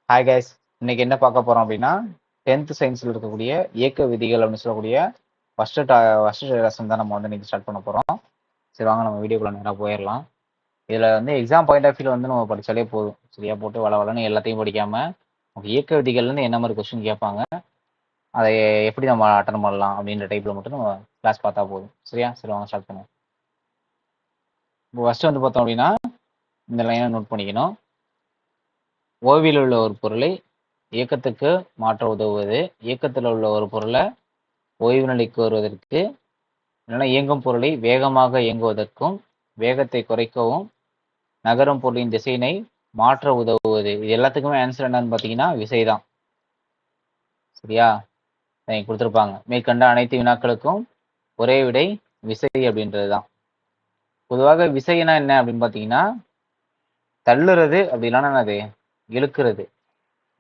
Hi guys, இன்னைக்கு என்ன பார்க்க போறோம் அப்படின்னா 10th சயின்ஸ்ல இருக்கக்கூடிய இயக்க விதிகள் அப்படின்னு சொல்லக்கூடிய ஃபர்ஸ்ட் லெசன் தான் நம்ம வந்து இன்னைக்கு ஸ்டார்ட் பண்ண போறோம். சரி வாங்க நம்ம வீடியோக்குள்ள நேராக போயிடலாம். இதுல வந்து எக்ஸாம் பாயிண்ட் ஆஃப் வியூல வந்து நம்ம படிச்சாலே போதும். சரியா போட்டு வளன்னு எல்லாத்தையும் படிக்காம நமக்கு இயக்க விதிகள்ல இருந்து என்ன மாதிரி கொஸ்டின் கேட்பாங்க, அதை எப்படி நம்ம அட்டன் பண்ணலாம் அப்படின்ற டைப்ல மட்டும் நம்ம கிளாஸ் பார்த்தா போதும். சரியா? சரி வாங்க ஸ்டார்ட் பண்ணுவோம். இப்போ ஃபர்ஸ்ட் வந்து பார்த்தோம் அப்படின்னா இந்த லைனை நோட் பண்ணிக்கணும். ஓய்வில் உள்ள ஒரு பொருளை இயக்கத்துக்கு மாற்ற உதவுவது, இயக்கத்தில் உள்ள ஒரு பொருளை ஓய்வு நிலைக்கு வருவதற்கு, இல்லைன்னா இயங்கும் பொருளை வேகமாக இயங்குவதற்கும் வேகத்தை குறைக்கவும் நகரும் பொருளின் திசையினை மாற்ற உதவுவது. இது எல்லாத்துக்குமே ஆன்சர் என்னன்னு பார்த்தீங்கன்னா விசை தான். சரியா? கொடுத்துருப்பாங்க. மேற்கண்ட அனைத்து வினாக்களுக்கும் ஒரே விடை விசை அப்படின்றது தான். பொதுவாக விசைனா என்ன அப்படின்னு பார்த்தீங்கன்னா தள்ளுறது அப்படி இல்லைன்னா அது இழுக்கிறது.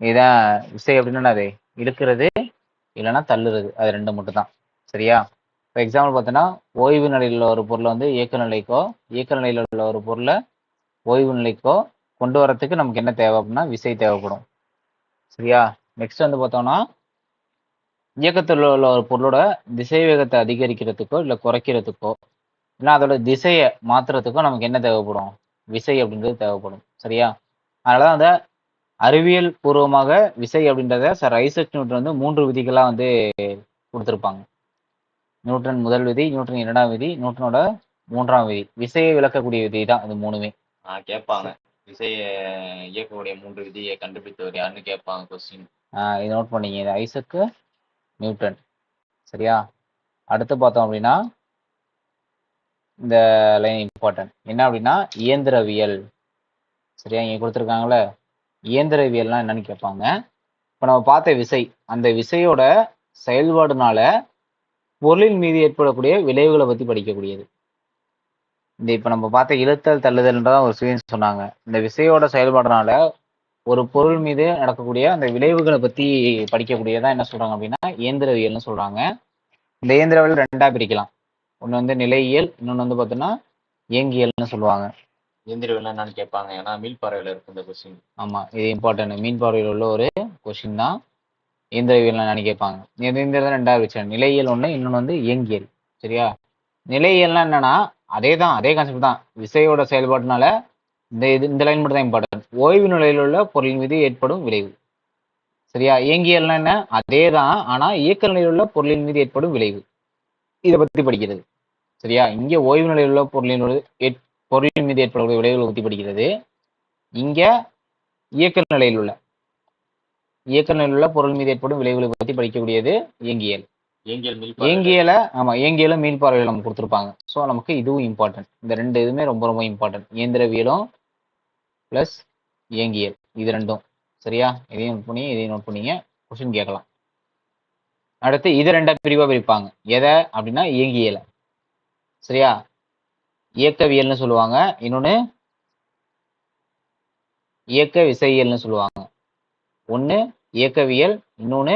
இதுதான் விசை அப்படின்னா அது இழுக்கிறது இல்லைன்னா தள்ளுறது, அது ரெண்டு மட்டும் தான். சரியா? இப்போ எக்ஸாம்பிள் பார்த்தோன்னா ஓய்வு நிலையில் உள்ள ஒரு பொருளை வந்து இயக்க நிலைக்கோ, இயக்க நிலையில் உள்ள ஒரு பொருளை ஓய்வு நிலைக்கோ கொண்டு வரத்துக்கு நமக்கு என்ன தேவை அப்படின்னா விசை தேவைப்படும். சரியா? நெக்ஸ்ட் வந்து பார்த்தோம்னா இயக்கத்தில் உள்ள ஒரு பொருளோட திசை வேகத்தை அதிகரிக்கிறதுக்கோ இல்லை குறைக்கிறதுக்கோ இல்லை அதோட திசையை மாத்துறதுக்கோ நமக்கு என்ன தேவைப்படும்? விசை அப்படின்றது தேவைப்படும். சரியா? அதனாலதான் அந்த அறிவியல் பூர்வமாக விசை அப்படின்றத சார் ஐசக் நியூட்டன் வந்து 3 விதிகளா வந்து கொடுத்துருப்பாங்க. நியூட்டன் முதல் விதி, நியூட்டன் இரண்டாம் விதி, நியூட்டனோட 3ஆம் விதி. விசையை விளக்கக்கூடிய விதி தான் அது மூணுமே. கேட்பாங்க. விசையை இயக்கக்கூடிய 3 விதியை கண்டுபிடித்தவர் யாருன்னு கேட்பாங்க கொஸ்டின். இதை நோட் பண்ணிங்க. இது ஐசக்கு நியூட்டன். சரியா? அடுத்து பார்த்தோம் அப்படின்னா இந்த லைன் இம்பார்ட்டன்ட் என்ன அப்படின்னா இயந்திரவியல். சரியா? இங்க கொடுத்துருக்காங்களே இயந்திரவியல்னா என்னன்னு கேட்பாங்க. இப்போ நம்ம பார்த்த விசை, அந்த விசையோட செயல்பாடுனால பொருளின் மீது ஏற்படக்கூடிய விளைவுகளை பத்தி படிக்கக்கூடியது. இந்த இப்ப நம்ம பார்த்த இழுத்தல் தள்ளுதல்ன்றதான் ஒரு ஸ்டூடெண்ட்ஸ் சொன்னாங்க. இந்த விசையோட செயல்பாடுனால ஒரு பொருள் மீது நடக்கக்கூடிய அந்த விளைவுகளை பத்தி படிக்கக்கூடியதான் என்ன சொல்றாங்க அப்படின்னா இயந்திரவியல்னு சொல்றாங்க. இந்த இயந்திரவியல் ரெண்டா பிரிக்கலாம். ஒண்ணு வந்து நிலையியல், இன்னொன்னு வந்து பார்த்தோம்னா இயங்கியல்னு சொல்லுவாங்க. இயந்திரவியல் என்னன்னு கேட்பாங்க. ஏன்னா மீள்பார்வையில் இருக்கு இந்த கொஸ்டின். ஆமா, இது இம்பார்ட்டன்ட். மீன் பார்வையில் உள்ள ஒரு கொஸ்டின் தான் இயந்திரவியல் என்னன்னு கேட்பாங்க. இந்த ரெண்டாவது விஷயம், நிலையியல் ஒண்ணு, இன்னொன்னு வந்து இயங்கியல். சரியா? நிலையியல்னா என்னன்னா அதே கான்செப்ட் தான். விசையோட செயல்பாடுனால இந்த லைன் மட்டும் தான் இம்பார்ட்டன்ட். ஓய்வு நிலையில் உள்ள பொருளின் மீது ஏற்படும் விளைவு. சரியா? இயங்கியல்னா என்ன? அதே தான், ஆனா இயக்க நிலையில் உள்ள பொருளின் மீது ஏற்படும் விளைவு, இதை பத்தி படிக்கிறது. சரியா? இங்க ஓய்வு நிலையில் உள்ள பொருளின் மீது ஏற்படக்கூடிய விளைவுகளை பத்தி படிக்கிறது. இங்க இயக்க நிலையில் உள்ள பொருள் மீது ஏற்படும் விளைவுகளை பத்தி படிக்கக்கூடியது இயங்கியல். இயங்கியல மீன் பார்வையில் நம்ம கொடுத்துருப்பாங்க. ஸோ நமக்கு இதுவும் இம்பார்ட்டன்ட். இந்த ரெண்டு இதுவுமே ரொம்ப ரொம்ப இம்பார்ட்டன்ட். இயந்திரவியலும் பிளஸ் இயங்கியல், இது ரெண்டும். சரியா? இதையும் நோட் பண்ணி இதையும் நோட் பண்ணிங்க, கொஸ்டின் கேட்கலாம். அடுத்து இது ரெண்டா பிரிவா பிரிப்பாங்க. எதை அப்படின்னா இயங்கியலை. சரியா? இயக்கவியல்னு சொல்லுவாங்க, இன்னொன்னு இயக்க விசையியல்னு சொல்லுவாங்க. ஒண்ணு இயக்கவியல், இன்னொன்னு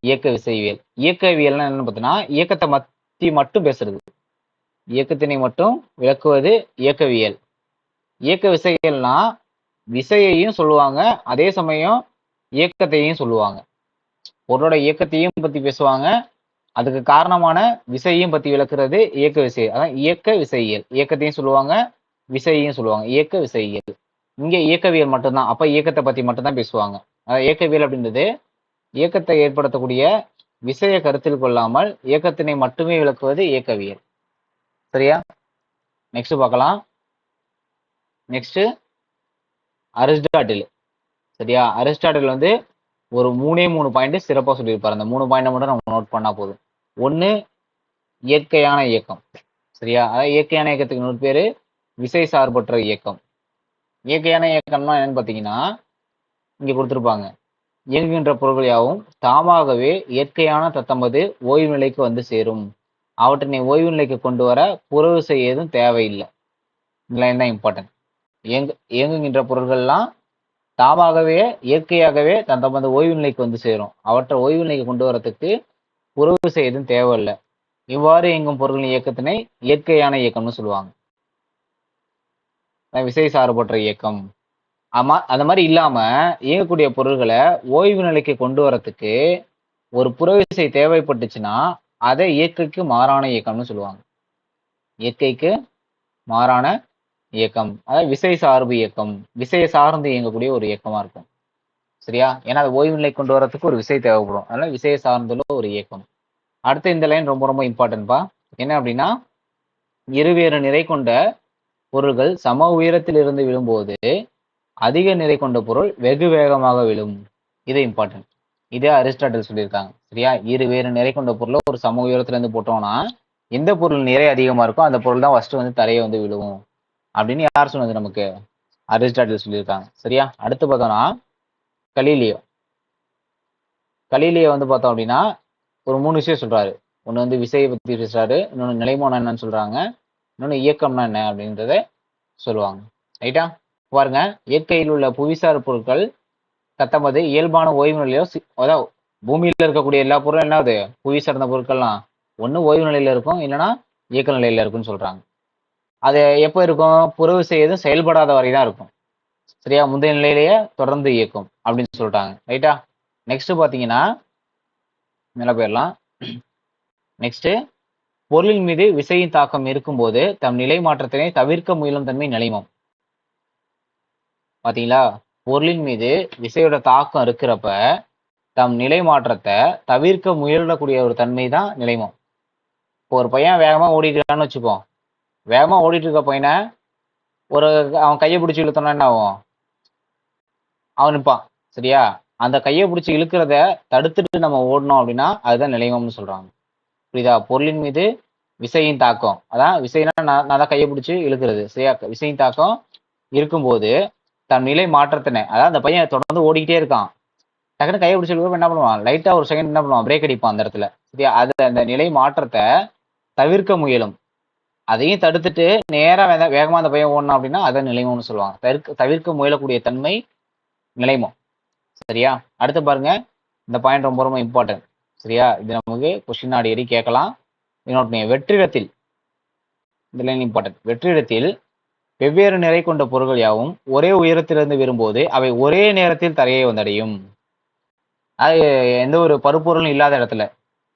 இயக்க விசைவியல். இயக்கவியல்னா என்னன்னு பார்த்தீங்கன்னா இயக்கத்தை பத்தி மட்டும் பேசுறது, இயக்கத்தினை மட்டும் விளக்குவது இயக்கவியல். இயக்க விசைகள்னா விசையையும் சொல்லுவாங்க, அதே சமயம் இயக்கத்தையும் சொல்லுவாங்க. பொருளோட இயக்கத்தையும் பத்தி பேசுவாங்க, அதுக்கு காரணமான விசையையும் பத்தி விளக்குறது இயக்க விசை. அதான் இயக்க விசையியல். இயக்கத்தையும் சொல்லுவாங்க, விசையையும் சொல்லுவாங்க, இயக்க விசையியல். இங்க இயக்கவியல் மட்டும்தான். அப்ப இயக்கத்தை பத்தி மட்டும்தான் பேசுவாங்க. இயக்கவியல் அப்படின்றது இயக்கத்தை ஏற்படுத்தக்கூடிய விசையை கருத்தில் கொள்ளாமல் இயக்கத்தினை மட்டுமே விளக்குவது இயக்கவியல். சரியா? நெக்ஸ்ட் பார்க்கலாம். Next Aristotle. சரியா? அரிஸ்டாட்டில் வந்து ஒரு 3 பாயிண்ட் சிறப்பாக சொல்லியிருப்பாரு. அந்த 3 பாயிண்ட் மட்டும் நம்ம நோட் பண்ணா போதும். ஒண்ணு இயற்கையான இயக்கம். சரியா? அதாவது இயற்கையான இயக்கத்துக்கு இன்னொரு பேரு விசை சார்பற்ற இயக்கம். இயற்கையான இயக்கம்னா என்னன்னு பார்த்தீங்கன்னா இங்க கொடுத்துருப்பாங்க. இயங்குகின்ற பொருட்கள் யாவும் தாமாகவே இயற்கையான தத்தமது ஓய்வு நிலைக்கு வந்து சேரும். அவற்றினை ஓய்வு நிலைக்கு கொண்டு வர புறவிசை ஏதும் தேவையில்லை. தான் இம்பார்ட்டன்ட். இயங்குகின்ற பொருட்கள்லாம் தாமாகவே இயற்கையாகவே தமது ஓய்வு நிலைக்கு வந்து சேரும். அவற்றை ஓய்வு நிலைக்கு கொண்டு வரத்துக்கு புறவிசை எதுவும் தேவையில்லை. இவ்வாறு இயங்கும் பொருட்களின் இயக்கத்தினை இயற்கையான இயக்கம்னு சொல்லுவாங்க. விசை சார்பற்ற இயக்கம். ஆமா, அந்த மாதிரி இல்லாம இயங்கக்கூடிய பொருள்களை ஓய்வு நிலைக்கு கொண்டு வரதுக்கு ஒரு புறவிசை தேவைப்பட்டுச்சுன்னா அதை இயற்கைக்கு மாறான இயக்கம்னு சொல்லுவாங்க. இயற்கைக்கு மாறான இயக்கம், அதாவது விசை சார்பு இயக்கம், விசையை சார்ந்து இயங்கக்கூடிய ஒரு இயக்கமா இருக்கும். சரியா? ஏன்னா அது ஓய்வு நிலை கொண்டு வரதுக்கு ஒரு விசை தேவைப்படும், அதனால விசையை சார்ந்துள்ள ஒரு இயக்கம். அடுத்து இந்த லைன் ரொம்ப ரொம்ப இம்பார்ட்டன்ட்பா. என்ன அப்படின்னா, இருவேறு நிறை கொண்ட பொருள்கள் சம உயரத்தில் இருந்து விழும்போது அதிக நிறை கொண்ட பொருள் வெகு வேகமாக விழும். இது இம்பார்ட்டன்ட். இதே அரிஸ்டாட்டில் சொல்லியிருக்காங்க. சரியா? இருவேறு நிறை கொண்ட பொருளை ஒரு சம உயரத்துல இருந்து போட்டோம்னா எந்த பொருள் நிறை அதிகமா இருக்கோ அந்த பொருள் தான் ஃபர்ஸ்ட் வந்து தரையை வந்து விழுவும் அப்படின்னு யார் சொன்னது? நமக்கு அரிஸ்டாட்டில் சொல்லியிருக்காங்க. சரியா? அடுத்து பார்த்தோம்னா கலீலியோ. கலீலியோ வந்து பார்த்தோம் அப்படின்னா ஒரு 3 விஷயம் சொல்றாரு. ஒன்று வந்து விசையை பத்தி பேசுறாரு, இன்னொன்று நிலைமோனா என்னன்னு சொல்றாங்க, இன்னொன்று இயக்கம்னா என்ன அப்படின்றத சொல்லுவாங்க. ரைட்டா? பாருங்க, இயற்கையில் உள்ள புவிசார் பொருட்கள் தத்தமது இயல்பான ஓய்வு நிலையோ அதாவது பூமியில இருக்கக்கூடிய எல்லா பொருளும் என்னாவது புவி சார்ந்த பொருட்கள்லாம் ஒன்று ஓய்வு நிலையில இருக்கும், இல்லைன்னா இயக்க நிலையில இருக்குன்னு சொல்றாங்க. அது எப்போ இருக்கும்? புறவிசை எதுவும் செயல்படாத வரை தான் இருக்கும். சரியா? முந்தைய நிலையிலேயே தொடர்ந்து இயக்கும் அப்படின்னு சொல்லிட்டாங்க. ரைட்டா? நெக்ஸ்ட் பாத்தீங்கன்னா மேல போயிடலாம். நெக்ஸ்ட், பொருளின் மீது விசையின் தாக்கம் இருக்கும்போது தம் நிலை மாற்றத்தினை தவிர்க்க முயலும் தன்மை நிலைமம். பாத்தீங்களா? பொருளின் மீது விசையோட தாக்கம் இருக்கிறப்ப தம் நிலை மாற்றத்தை தவிர்க்க முயலக்கூடிய ஒரு தன்மை தான் நிலைமம். இப்போ ஒரு பையன் வேகமா ஓடிட்டு இருக்கான்னு வச்சுப்போம். வேகமா ஓடிட்டு இருக்க பையனை ஒரு அவன் கையை பிடிச்சி இழுத்தோம்னா என்ன ஆகும்? அவன் நிற்பான். சரியா? அந்த கையை பிடிச்சி இழுக்கிறத தடுத்துட்டு நம்ம ஓடணும் அப்படின்னா அதுதான் நிலைமம்னு சொல்றாங்க. புரியுதா? பொருளின் மீது விசையின் தாக்கம், அதான் விசைனா நான் தான் கையை பிடிச்சி இழுக்கிறது. சரியா? விசையின் தாக்கம் இருக்கும்போது தன் நிலை மாற்றத்தினை, அதாவது அந்த பையன் தொடர்ந்து ஓடிக்கிட்டே இருக்கான், டக்குனு கையை பிடிச்சி இழுக்கிறப்ப என்ன பண்ணுவான்? லைட்டா ஒரு செகண்ட் என்ன பண்ணுவான்? பிரேக் அடிப்பான் அந்த இடத்துல. சரியா? அது அந்த நிலை மாற்றத்தை தவிர்க்க முயலும். அதையும் தடுத்துட்டு நேரா வேகமா அந்த பையன் ஓடணும் அப்படின்னா அதை நிலைமம்னு சொல்லுவாங்க. தவிர்க்க முயலக்கூடிய தன்மை நிலைமம். சரியா? அடுத்து பாருங்க, இந்த பாயிண்ட் ரொம்ப ரொம்ப இம்பார்ட்டன்ட். சரியா? இது நமக்கு கொஸ்டின் அடிக்கடி கேட்கலாம். இன்னொரு வெற்றிடத்தில், இந்த லைன் இம்பார்ட்டன்ட். வெற்றிடத்தில் வெவ்வேறு நிறை கொண்ட பொருட்கள் யாவும் ஒரே உயரத்திலிருந்து வரும்போது அவை ஒரே நேரத்தில் தரையை வந்தடையும். அது எந்த ஒரு பருப்பொருளும் இல்லாத இடத்துல,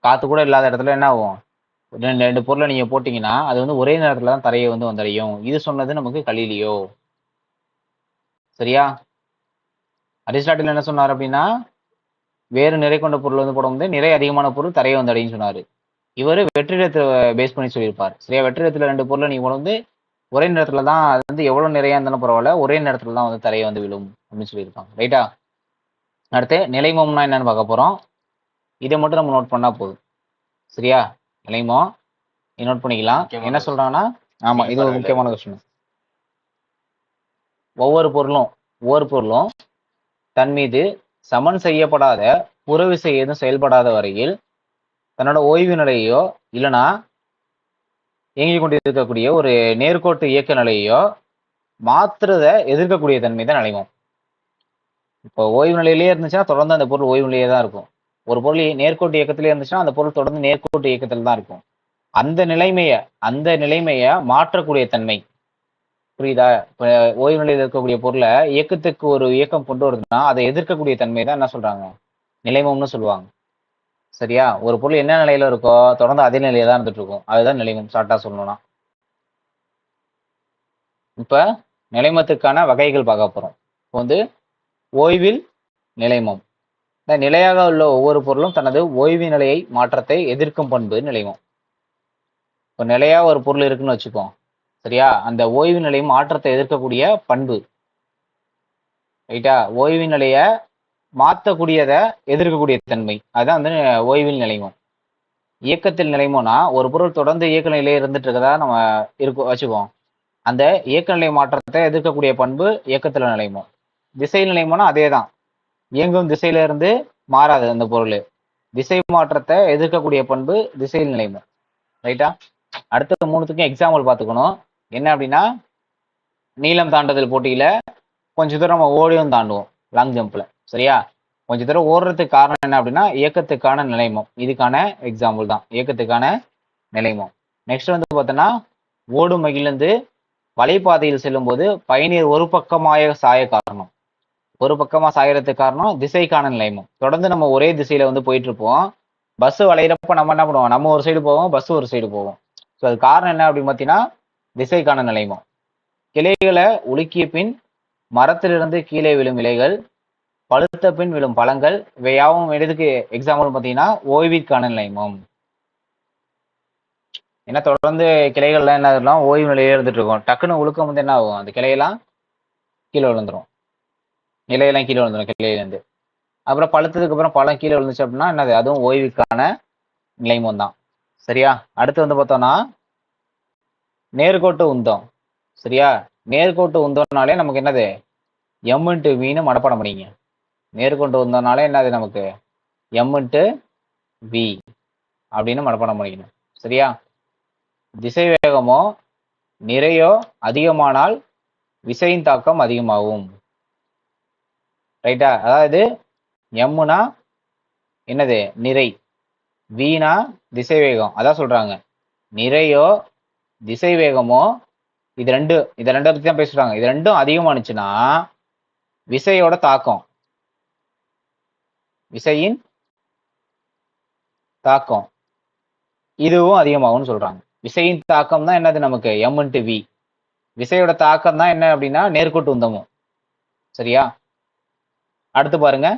காத்து கூட இல்லாத இடத்துல என்ன ஆகும்? ரெண்டு பொருளை நீங்க போட்டீங்கன்னா அது வந்து ஒரே நேரத்துல தான் தரையை வந்து வந்தடையும். இது சொன்னது நமக்கு கலீலியோ. சரியா? அரிஸ்டாட்டில் என்ன சொன்னார் அப்படின்னா, வேறு நிறை கொண்ட பொருள் வந்து போடும்போது நிறை அதிகமான பொருள் தரையை வந்து அடையும் சொன்னாரு. இவர் வெற்றிடத்தை பேஸ் பண்ணி சொல்லியிருப்பார். சரியா? வெற்றிடத்துல 2 பொருளை நீங்க கொண்டு வந்து ஒரே நேரத்துல தான், அது வந்து எவ்வளவு நிறையா இருந்தாலும் பரவாயில்ல, ஒரே நேரத்துல தான் வந்து தரையை வந்து விழும் அப்படின்னு சொல்லியிருப்பாங்க. ரைட்டா? அடுத்து நிலைமம்னா என்னன்னு பார்க்க போறோம். இதை மட்டும் நம்ம நோட் பண்ணா போதும். சரியா? நிலைமம் நோட் பண்ணிக்கலாம். என்ன சொல்றாங்கன்னா, ஆமா, இது ஒரு முக்கியமான கொஸ்டின். ஒவ்வொரு பொருளும் தன் மீது சமன் செய்யப்படாத புறவிசை எதுவும் செயல்படாத வரையில் தன்னோட ஓய்வு நிலையோ இல்லைன்னா இயங்கிக் கொண்டிருக்கக்கூடிய ஒரு நேர்கோட்டு இயக்க நிலையோ மாற்றுறத எதிர்க்கக்கூடிய தன்மை தான் நிலைமம். இப்போ ஓய்வு நிலையிலேயே இருந்துச்சுன்னா தொடர்ந்து அந்த பொருள் ஓய்வு நிலையே தான் இருக்கும். ஒரு பொருள் நேர்கோட்டு இயக்கத்திலே இருந்துச்சுன்னா அந்த பொருள் தொடர்ந்து நேர்கோட்டு இயக்கத்தில் தான் இருக்கும். அந்த நிலைமைய மாற்றக்கூடிய தன்மை. புரியுதா? இப்ப ஓய்வு நிலையில் இருக்கக்கூடிய பொருளை இயக்கத்துக்கு ஒரு இயக்கம் கொண்டு வருதுன்னா அதை எதிர்க்கக்கூடிய தன்மை தான் என்ன சொல்றாங்க? நிலைமம்னு சொல்லுவாங்க. சரியா? ஒரு பொருள் என்ன நிலையில இருக்கோ தொடர்ந்து அதே நிலையில தான் இருந்துட்டு இருக்கும். அதுதான் நிலைமம், ஷார்ட்டா சொல்லணும்னா. இப்ப நிலைமத்துக்கான வகைகள் பார்க்க போறோம். இப்போ வந்து ஓய்வில் நிலைமம். நிலையாக உள்ள ஒவ்வொரு பொருளும் தனது ஓய்வு நிலையை மாற்றத்தை எதிர்க்கும் பண்பு நிலைமம். இப்போ நிலையா ஒரு பொருள் இருக்குன்னு வச்சுக்கோம். சரியா? அந்த ஓய்வு நிலை மாற்றத்தை எதிர்க்கக்கூடிய பண்பு. ரைட்டா? ஓய்வு நிலைய மாற்றக்கூடியதை எதிர்க்கக்கூடிய தன்மை, அதுதான் வந்து ஓய்வில் நிலைமம். இயக்கத்தில் நிலைமோனா ஒரு பொருள் தொடர்ந்து இயக்க நிலையிலே இருந்துட்டு இருக்கதா நம்ம வச்சுக்குவோம். அந்த இயக்க நிலை மாற்றத்தை எதிர்க்கக்கூடிய பண்பு இயக்கத்துல நிலைமம். திசை நிலைமோனா அதே தான், இயங்கும் திசையில இருந்து மாறாது அந்த பொருள். திசை மாற்றத்தை எதிர்க்கக்கூடிய பண்பு திசையில் நிலைமம். ரைட்டா? அடுத்த 3த்துக்கும் எக்ஸாம்பிள் பார்த்துக்கணும். என்ன அப்படின்னா, நீளம் தாண்டுதல் போட்டியில கொஞ்ச தூரம் நம்ம ஓடியும் தாண்டுவோம் லாங் ஜம்ப்ல. சரியா? கொஞ்ச தூரம் ஓடுறதுக்கு காரணம் என்ன அப்படின்னா இயக்கத்துக்கான நிலைமம். இதுக்கான எக்ஸாம்பிள் தான் இயக்கத்துக்கான நிலைமம். நெக்ஸ்ட் வந்து பார்த்தோன்னா, ஓடும் மகிழ்ந்து வலைப்பாதையில் செல்லும் போது பயணியர் ஒரு பக்கமாக சாய காரணம். ஒரு பக்கமா சாயறதுக்கு காரணம் திசைக்கான நிலைமம். தொடர்ந்து நம்ம ஒரே திசையில வந்து போயிட்டு இருப்போம். பஸ் வளையிறப்ப நம்ம என்ன பண்ணுவோம், நம்ம ஒரு சைடு போவோம், பஸ் ஒரு சைடு போவோம். ஸோ அது காரணம் என்ன அப்படின்னு பார்த்தீங்கன்னா திசைக்கான நிலைமம். கிளைகளை உலுக்கிய பின் மரத்திலிருந்து கீழே விழும் இலைகள், பழுத்த பின் விழும் பழங்கள், இவையாவும் எதுக்கு எக்ஸாம்பிள் பார்த்தீங்கன்னா ஓய்விற்கான நிலைமம். ஏன்னா தொடர்ந்து கிளைகள்லாம் என்ன ஆகுதுன்னா ஓய்வு நிலையே இருந்துட்டு இருக்கும். டக்குன்னு உழுக்கம் வந்து என்ன ஆகும், அந்த கிளையெல்லாம் கீழே விழுந்துரும், இலையெல்லாம் கீழே விழுந்துரும் கிளையிலேருந்து. அப்புறம் பழுத்ததுக்கு அப்புறம் பழம் கீழே விழுந்துச்சு அப்படின்னா என்னது, அதுவும் ஓய்வுக்கான நிலைமம் தான். சரியா? அடுத்து வந்து பார்த்தோம்னா நேர்கோட்டு உந்தம். சரியா? நேர்கோட்டு உந்தம்னாலே நமக்கு என்னது, எம் இன்ட்டு வின்னு மனப்பாடம் பண்ணிங்க. நேர்கோட்டு உந்தம்னாலே என்னது நமக்கு எம் இன்ட்டு வி அப்படின்னு மனப்பாடம் பண்ணிக்கணும். சரியா? திசை வேகமோ நிறையோ அதிகமானால் விசையின் தாக்கம் அதிகமாகும். ரைட்டா? அதாவது எம்னா என்னது, நிறை, வீணா திசை வேகம். அதான் சொல்றாங்க, நிறையோ திசை வேகமோ இதை ரெண்டை பத்தி தான் பேசுறாங்க. இது ரெண்டும் அதிகமானுச்சுன்னா விசையோட தாக்கம், விசையின் தாக்கம் இதுவும் அதிகமாகும்னு சொல்றாங்க. விசையின் தாக்கம் தான் என்னது நமக்கு எம் இன்ட்டு வி. விசையோட தாக்கம் தான் என்ன அப்படின்னா நேர்கோட்டு உந்தமும். சரியா? அடுத்து பாருங்க.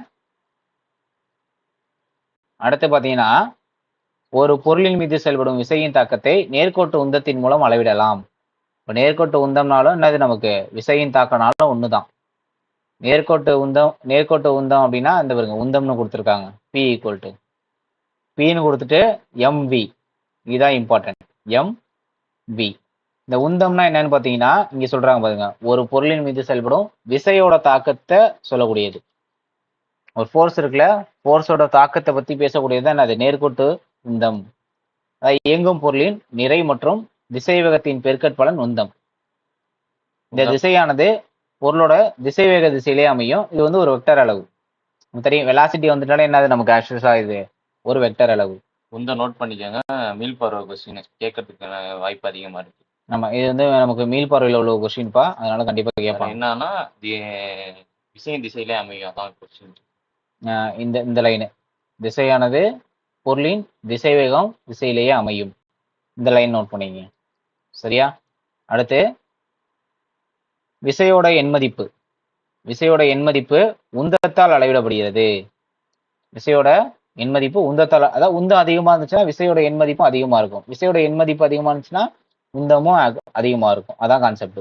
அடுத்து பாத்தீங்கன்னா ஒரு பொருளின் மீது செயல்படும் விசையின் தாக்கத்தை நேர்கோட்டு உந்தத்தின் மூலம் அளவிடலாம். இப்போ நேர்கோட்டு உந்தம்னாலும் என்னது நமக்கு விசையின் தாக்கம்னாலும் ஒண்ணுதான். நேர்கோட்டு உந்தம் அப்படின்னா இந்த பாருங்க உந்தம்னு கொடுத்துருக்காங்க, பி ஈக்குவல் டு பின்னு கொடுத்துட்டு எம்வி. இதுதான் இம்பார்ட்டன்ட், எம்வி. இந்த உந்தம்னா என்னன்னு பாத்தீங்கன்னா இங்க சொல்றாங்க பாருங்க, ஒரு பொருளின் மீது செயல்படும் விசையோட தாக்கத்தை சொல்லக்கூடியது. ஒரு ஃபோர்ஸ் இருக்குல்ல, ஃபோர்ஸோட தாக்கத்தை பத்தி பேசக்கூடியது என்னது, நேர்கோட்டு உந்தம். அதாவது இயங்கும் பொருளின் நிறை மற்றும் திசை வேகத்தின் பெருக்கற்பலன் உந்தம். இந்த திசையானது பொருளோட திசை வேக திசையிலே அமையும். இது வந்து ஒரு வெக்டர் அளவு. தெரியும், வெலாசிட்டி வந்துட்டாலே என்னது நமக்கு ஆக்சுவலா இது ஒரு வெக்டர் அளவு. உந்த நோட் பண்ணிக்கோங்க, மீள் பார்வை கொஸ்டின் கேட்கறதுக்கான வாய்ப்பு அதிகமா இருக்கு. நம்ம இது வந்து நமக்கு மீள் பார்வையில் உள்ள கொஸ்டின்ப்பா, அதனால கண்டிப்பா கேட்பாங்க. என்னன்னா விசையின் திசையிலே அமையும், அதான் கொஸ்டின். இந்த லைனு, திசையானது பொருளின் திசை வேகம் திசையிலேயே அமையும். இந்த லைன் நோட் பண்ணிங்க. சரியா? அடுத்து விசையோட எண்மதிப்பு. விசையோட எண்மதிப்பு உந்தத்தால் அளவிடப்படுகிறது. விசையோட எண்மதிப்பு உந்தத்தால், அதாவது உந்தம் அதிகமா இருந்துச்சுன்னா விசையோட எண்மதிப்பும் அதிகமா இருக்கும். விசையோட எண்மதிப்பு அதிகமா இருந்துச்சுன்னா உந்தமும் அதிகமா இருக்கும். அதான் கான்செப்ட்.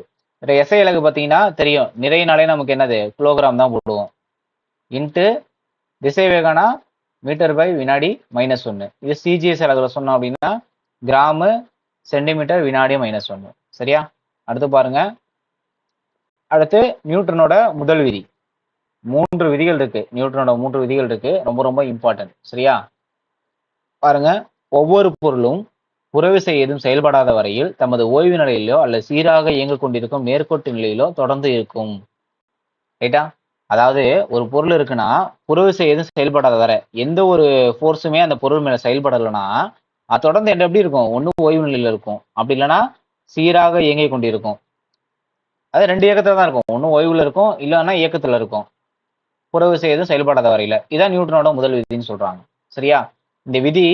எஸ்ஐ அலகு பார்த்தீங்கன்னா தெரியும், நிறையினாலே நமக்கு என்னது கிலோகிராம் தான் போடுவோம். இன்ட்டு திசை வேகனா மீட்டர் பை வினாடி -1. இது சிஜிஎஸ் அலகுல சொன்னோம் அப்படின்னா கிராமு சென்டிமீட்டர் வினாடி -1. சரியா? அடுத்து பாருங்க. அடுத்து நியூட்டனோட முதல் விதி. 3 விதிகள் இருக்கு. நியூட்டனோட 3 விதிகள் இருக்கு, ரொம்ப ரொம்ப இம்பார்ட்டன்ட். சரியா? பாருங்க. ஒவ்வொரு பொருளும் புறவிசை எதுவும் செயல்படாத வரையில் தமது ஓய்வு நிலையிலோ அல்லது சீராக இயங்கிக் கொண்டிருக்கும் நேர்கோட்டு நிலையிலோ தொடர்ந்து இருக்கும். ரைட்டா? அதாவது ஒரு பொருள் இருக்குன்னா புறவிசை எதுவும் செயல்படாத வரை எந்த ஒரு ஃபோர்ஸுமே அந்த பொருள் மேல செயல்படலைன்னா அது தொடர்ந்து என்ன எப்படி இருக்கும், ஒன்றும் ஓய்வு நிலையில இருக்கும், அப்படி இல்லைன்னா சீராக இயங்கிக் கொண்டிருக்கும். அது 2 இயக்கத்துல தான் இருக்கும், ஒன்றும் ஓய்வுல இருக்கும், இல்லைன்னா இயக்கத்துல இருக்கும். புறவிசை எதுவும் செயல்படாத வரையில. இதான் நியூட்டனோட முதல் விதின்னு சொல்றாங்க. சரியா? இந்த விதி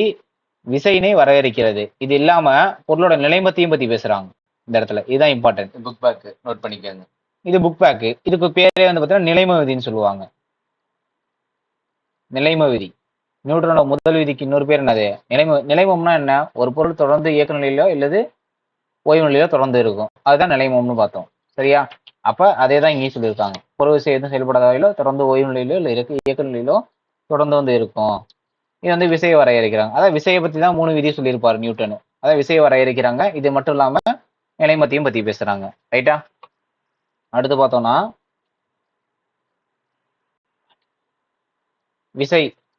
விசையினை வரையறுக்கிறது. இது இல்லாம பொருளோட நிலைமத்தையும் பத்தி பேசுறாங்க இந்த இடத்துல. இதுதான் இம்பார்ட்டன்ட். புக் பேக் நோட் பண்ணிக்கோங்க. இது புக் பேக்கு. இதுக்கு பேரே வந்து பார்த்தீங்கன்னா நிலைம விதின்னு சொல்லுவாங்க. நிலைம விதி. நியூட்டனோட முதல் விதிக்கு இன்னொரு பேர் என்னது, நிலைமம்னா என்ன, ஒரு பொருள் தொடர்ந்து இயக்க நிலையிலோ இல்லது ஓய்வு நிலையிலோ தொடர்ந்து இருக்கும், அதுதான் நிலைமம்னு பார்த்தோம். சரியா? அப்ப அதே தான் இங்கேயும் சொல்லியிருக்காங்க. புறவிசை எதுவும் செயல்படாத வகையிலோ தொடர்ந்து ஓய்வு நிலையிலோ இல்லை இயக்க நிலையிலோ தொடர்ந்து வந்து இருக்கும். இது வந்து விசையை வரையறுக்கிறாங்க. அதாவது விசையை பத்தி தான் 3 விதி சொல்லியிருப்பாரு நியூட்டனு. அதாவது விசையை வரையறுக்கிறாங்க. இது மட்டும் இல்லாம நிலைமத்தையும் பத்தி பேசுறாங்க. ரைட்டா? அடுத்து பார்த்தோம்னா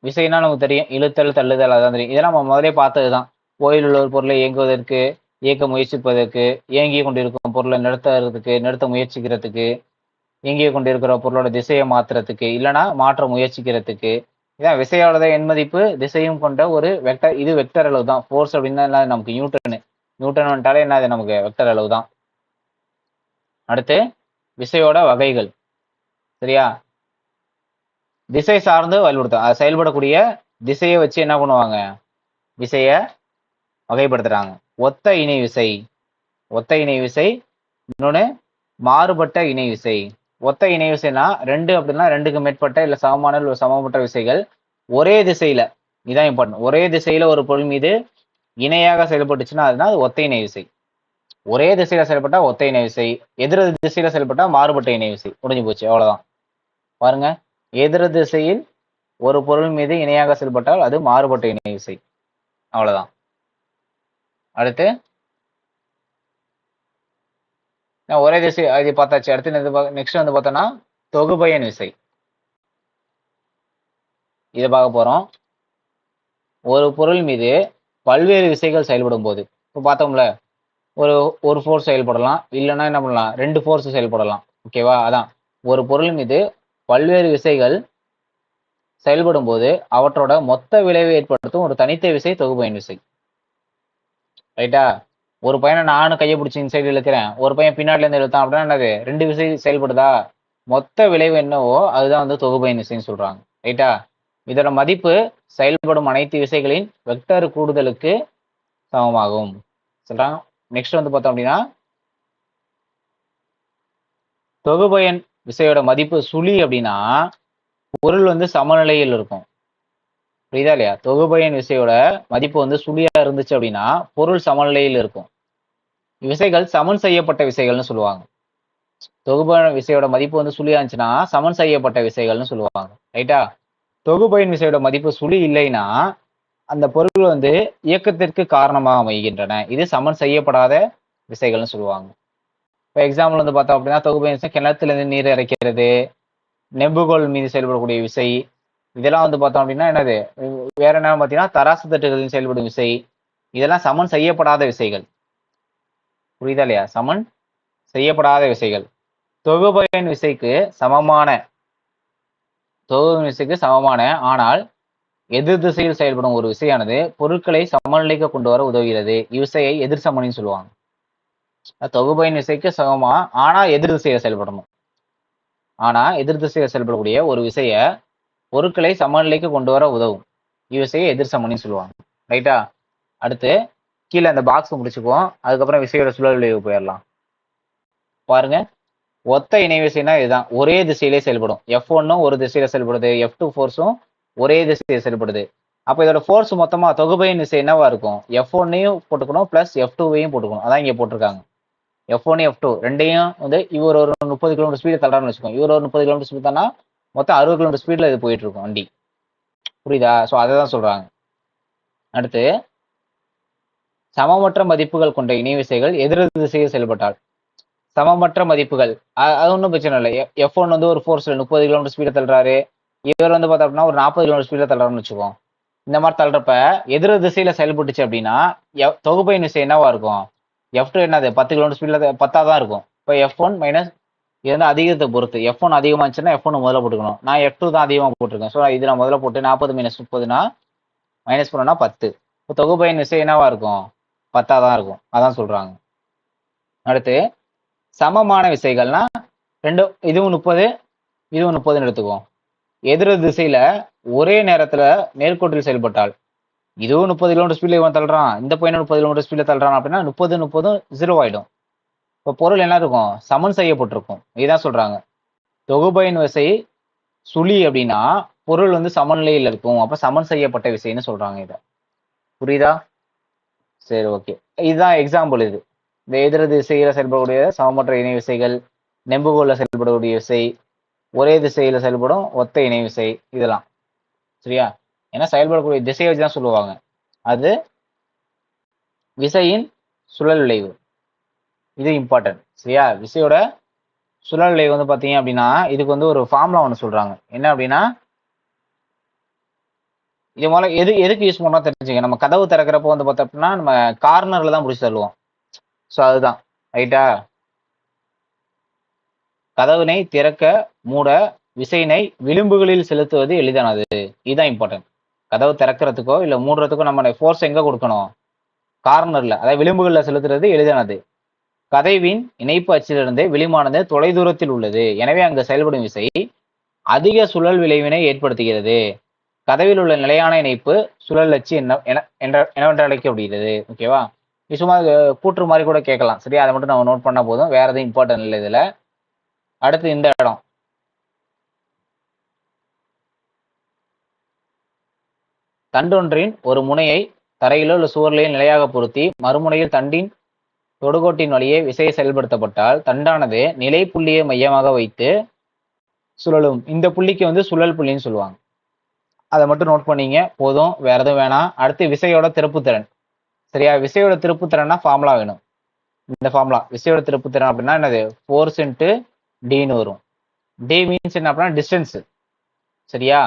விசைனா நமக்கு தெரியும், இழுத்தல் தள்ளுதல், அதான் தெரியும். இதெல்லாம் நம்ம முதலே பார்த்ததுதான். ஓய்வில் உள்ள ஒரு பொருளை இயங்குவதற்கு, இயக்க முயற்சிப்பதற்கு, இயங்கி கொண்டிருக்கும் பொருளை நிறுத்த முயற்சிக்கிறதுக்கு, இயங்கி கொண்டிருக்கிற பொருளோட திசையை மாத்துறதுக்கு, இல்லைன்னா மாற்ற முயற்சிக்கிறதுக்கு. இதான் விசையோட எண்மதிப்பு திசையும் கொண்ட ஒரு வெக்டர். இது வெக்டர் அளவு தான். ஃபோர்ஸ் அப்படின்னா நமக்கு நியூட்டன் வந்துட்டாலே என்ன, நமக்கு வெக்டர் அளவு தான். அடுத்து விசையோட வகைகள். சரியா? திசை சார்ந்து வலியுறுத்தும். அது செயல்படக்கூடிய திசையை வச்சு என்ன பண்ணுவாங்க? விசைய வகைப்படுத்துறாங்க. ஒத்த இணை விசை. ஒத்த இணை விசை. இன்னொன்னு மாறுபட்ட இணை விசை. ஒத்த இணை விசைனா 2 அப்படின்னா 2க்கு மேற்பட்ட இல்ல சமமான இல்ல சமமற்ற விசைகள் ஒரே திசையில, இதான் இம்பார்ட்டன்ட், ஒரே திசையில ஒரு பொருள் மீது இணையாக செயல்பட்டுச்சுன்னா அதுதான் அது ஒத்த இணை விசை. ஒரே திசையில செயல்பட்டா ஒத்த இணை விசை, எதிர் திசையில செயல்பட்டா மாறுபட்ட இணை விசை. முடிஞ்சு போச்சு, அவ்வளவுதான். பாருங்க, எதிர் திசையில் ஒரு பொருள் மீது இணையாக செயல்பட்டால் அது மாறுபட்ட இணை விசை. அவ்வளவுதான். அடுத்து ஒரே திசை இது பார்த்தாச்சு. அடுத்து நெக்ஸ்ட் வந்து பார்த்தோம்னா தொகுபயன் விசை. இதை பார்க்க போறோம். ஒரு பொருள் மீது பல்வேறு விசைகள் செயல்படும் போது, இப்போ பார்த்தோம்ல, ஒரு ஃபோர்ஸ் செயல்படலாம், இல்லைன்னா என்ன பண்ணலாம், 2 ஃபோர்ஸ் செயல்படலாம். ஓகேவா? அதான் ஒரு பொருள் மீது பல்வேறு விசைகள் செயல்படும் போது அவற்றோட மொத்த விளைவை ஏற்படுத்தும் ஒரு தனித்த விசை தொகுபயன் விசை. ரைட்டா? ஒரு பையனை நானும் கையை பிடிச்சி இந்த சைடு இழுக்கிறேன், ஒரு பையன் பின்னாடில இருந்து இழுத்தான் அப்படின்னா என்னது, 2 விசை செயல்படுதா? மொத்த விளைவு என்னவோ அதுதான் வந்து தொகுபயன் விசைன்னு சொல்றாங்க. ரைட்டா? இதோட மதிப்பு செயல்படும் அனைத்து விசைகளின் வெக்டர் கூடுதலுக்கு சமமாகும் சொல்றாங்க. நெக்ஸ்ட் வந்து பார்த்தோம் அப்படின்னா தொகுபயன் விசையோட மதிப்பு சுழி அப்படின்னா பொருள் வந்து சமநிலையில் இருக்கும். புரியுதா இல்லையா? தொகுபயன் விசையோட மதிப்பு வந்து சுழியா இருந்துச்சு அப்படின்னா பொருள் சமநிலையில் இருக்கும். விசைகள் சமன் செய்யப்பட்ட விசைகள்னு சொல்லுவாங்க. தொகுபயன் விசையோட மதிப்பு வந்து சுழியா இருந்துச்சுன்னா சமன் செய்யப்பட்ட விசைகள்னு சொல்லுவாங்க. ரைட்டா? தொகுபயன் விசையோட மதிப்பு சுழி இல்லைன்னா அந்த பொருள் வந்து இயக்கத்திற்கு காரணமாக அமைகின்றன. இது சமன் செய்யப்படாத விசைகள்னு சொல்லுவாங்க. இப்போ எக்ஸாம்பிள் வந்து பார்த்தோம் அப்படின்னா தொகுபயன் விசை கிணத்துல இருந்து நீர் இறைக்கிறது, நெம்புகோல் மீது செயல்படக்கூடிய விசை, இதெல்லாம் வந்து பார்த்தோம் அப்படின்னா என்னது, வேற என்ன பார்த்தீங்கன்னா தராசு தட்டுகளில் செயல்படும் விசை. இதெல்லாம் சமன் செய்யப்படாத விசைகள். புரியுதா இல்லையா? சமன் செய்யப்படாத விசைகள். தொகுபயன் விசைக்கு சமமான ஆனால் எதிர் திசையில் செயல்படும் ஒரு விசையானது பொருட்களை சமநிலைக்கு கொண்டு வர உதவுகிறது. இவ்விசையை எதிர் சமனின்னு சொல்லுவாங்க. தொகுபயன் விசைக்கு சமமா ஆனா எதிர் திசையில செயல்படணும். ஆனா எதிர் திசையில செயல்படக்கூடிய ஒரு விசைய பொருட்களை சமநிலைக்கு கொண்டு வர உதவும். இவ்விசையை எதிர் சமனின்னு சொல்லுவாங்க. ரைட்டா? அடுத்து கீழே அந்த பாக்ஸ் முடிச்சுக்குவோம். அதுக்கப்புறம் விசையோட சுழல் விளைவு போயிடலாம். பாருங்க, ஒத்த இணை விசைனா இதுதான், ஒரே திசையிலே செயல்படும். F1 ஒரு திசையில செயல்படுது, F2 ஃபோர்ஸும் ஒரே திசையில செயல்படுது. அப்ப இதோட ஃபோர்ஸ் மொத்தமா தொகுபயன் விசை என்னவா இருக்கும்? F1ஐயும் போட்டுக்கணும் பிளஸ் F2வையும் போட்டுக்கணும். அதான் இங்க போட்டிருக்காங்க. F1 F2 ரெண்டையும் வந்து இவர் ஒரு 30 கிலோமீட்டர் ஸ்பீடு தள்ளுறான்னு வச்சுக்கோங்க, இவர் ஒரு 30 கிலோமீட்டர் ஸ்பீட் தானா மொத்தம் 60 கிலோமீட்டர் ஸ்பீட்ல இது போயிட்டு இருக்கும் வண்டி. புரியுதா? ஸோ அதை தான் சொல்றாங்க. அடுத்து சமமற்ற மதிப்புகள் கொண்ட இணை விசைகள் எதிர் திசையில் செயல்பட்டால், சமமற்ற மதிப்புகள் அது ஒன்றும் பிரச்சனை இல்லை. F1 வந்து ஒரு ஃபோர்ஸ்ல 30 கிலோமீட்டர் ஸ்பீட தள்ளுறாரு, இவர் வந்து பார்த்தோம் அப்படின்னா ஒரு 40 கிலோமீட்டர் ஸ்பீட தள்ளுறாருன்னு வச்சுக்கோம். இந்த மாதிரி தள்ளுறப்ப எதிர் திசையில செயல்பட்டுச்சு அப்படின்னா தொகுபயன் விசை என்னவா இருக்கும்? F2 என்னது 10 கிலோமீட்டர் ஸ்பீட்ல 10 தான் இருக்கும். இப்போ F1 மைனஸ் இது வந்து அதிகத்தை பொறுத்து. F1 அதிகமாக இருந்துச்சுன்னா F1 முதல்ல போட்டுக்கணும். நான் F2 தான் அதிகமாக போட்டிருக்கேன். ஸோ இது நான் முதல்ல போட்டு 40 மைனஸ் 30னா மைனஸ் பண்ணோம்னா 10. இப்போ தொகுபயன் விசை என்னவா இருக்கும்? 10 தான் இருக்கும். அதான் சொல்றாங்க. அடுத்து சமமான விசைகள்னா இதுவும் 30 இதுவும் 30ன்னு எடுத்துக்குவோம். எதிர் திசையில ஒரே நேரத்துல நேர்கோட்டில் செயல்பட்டால், இதுவும் 30 கிலோமீட்டர் ஸ்பீட்ல இவன் தள்ளுறான், இந்த பையனும் 30 கிலோமீட்டர் ஸ்பீட்ல தள்ளுறான் அப்படின்னா 30 0 ஆயிடும். இப்போ பொருள் என்ன இருக்கும்? சமன் செய்யப்பட்டிருக்கும். இதுதான் சொல்றாங்க. தொகுபயன் விசை சுழி அப்படின்னா பொருள் வந்து சமநிலையில் இருக்கும். அப்ப சமன் செய்யப்பட்ட விசைன்னு சொல்றாங்க. இதை புரியுதா? சரி, ஓகே. இதுதான் எக்ஸாம்பிள். இது இந்த எதிர் திசையில செயல்படக்கூடிய சமமற்ற இணை விசைகள், நெம்புகோல்ல செயல்படக்கூடிய விசை, ஒரே திசையில செயல்படும் ஒத்த இணை விசை, இதெல்லாம் சரியா? ஏன்னா செயல்படக்கூடிய திசையை வச்சுதான் சொல்லுவாங்க. அது விசையின் சுழல் விளைவு. இது இம்பார்ட்டன்ட். சரியா? விசையோட சுழல் விளைவு வந்து பாத்தீங்க அப்படின்னா இதுக்கு வந்து ஒரு ஃபார்முலா ஒன்று சொல்றாங்க. என்ன அப்படின்னா, இது முதல்ல எதுக்கு யூஸ் பண்ணா தெரிஞ்சுங்க. நம்ம கதவு திறக்கிறப்போ வந்து பார்த்தோம்னா நம்ம கார்னர்ல தான் பிடிச்சி தள்ளுவோம். ஸோ அதுதான். ரைட்டா? கதவினை திறக்க மூட விசையினை விளிம்புகளில் செலுத்துவது எளிதானது. இதுதான் இம்பார்ட்டன்ட். கதவு திறக்கிறதுக்கோ இல்ல மூடுறதுக்கோ நம்ம ஃபோர்ஸ் எங்க கொடுக்கணும்? கார்னர்ல, அதாவது விளிம்புகளில் செலுத்துறது எளிதானது. கதவின் இணைப்பு அச்சிலிருந்து விளிமானது தொலைதூரத்தில் உள்ளது. எனவே அங்கு செயல்படும் விசை அதிக சுழல் விளைவினை ஏற்படுத்துகிறது. கதவில் உள்ள நிலையான இணைப்பு சுழல் அச்சு என்னவென்று அழைக்கப்படுகிறது. ஓகேவா? இது சும்மா கூற்று மாதிரி கூட கேட்கலாம். சரியா? அதை மட்டும் நம்ம நோட் பண்ணா போதும். வேற எதுவும் இம்பார்ட்டன்ட் இல்லை இதுல. அடுத்து இந்த இடம். தண்டொன்றின் ஒரு முனையை தரையிலோ இல்லை சுவரிலேயோ நிலையாக பொருத்தி மறுமுனையில் தண்டின் தொடுகோட்டின் வழியே விசையை செயல்படுத்தப்பட்டால் தண்டானது நிலை புள்ளியை மையமாக வைத்து சுழலும். இந்த புள்ளிக்கு வந்து சுழல் புள்ளின்னு சொல்லுவாங்க. அதை மட்டும் நோட் பண்ணீங்க போதும், வேற எதுவும் வேணாம். அடுத்து விசையோட திருப்புத்திறன். சரியா? விசையோட திருப்புத்திறன்னா ஃபார்முலா வேணும். இந்த ஃபார்முலா விசையோட திருப்புத்திறன் அப்படின்னா என்னது? ஃபோர்ஸ் இன்ட்டு டின்னு வரும். டி மீன்ஸ் என்ன அப்படின்னா டிஸ்டன்ஸ். சரியா?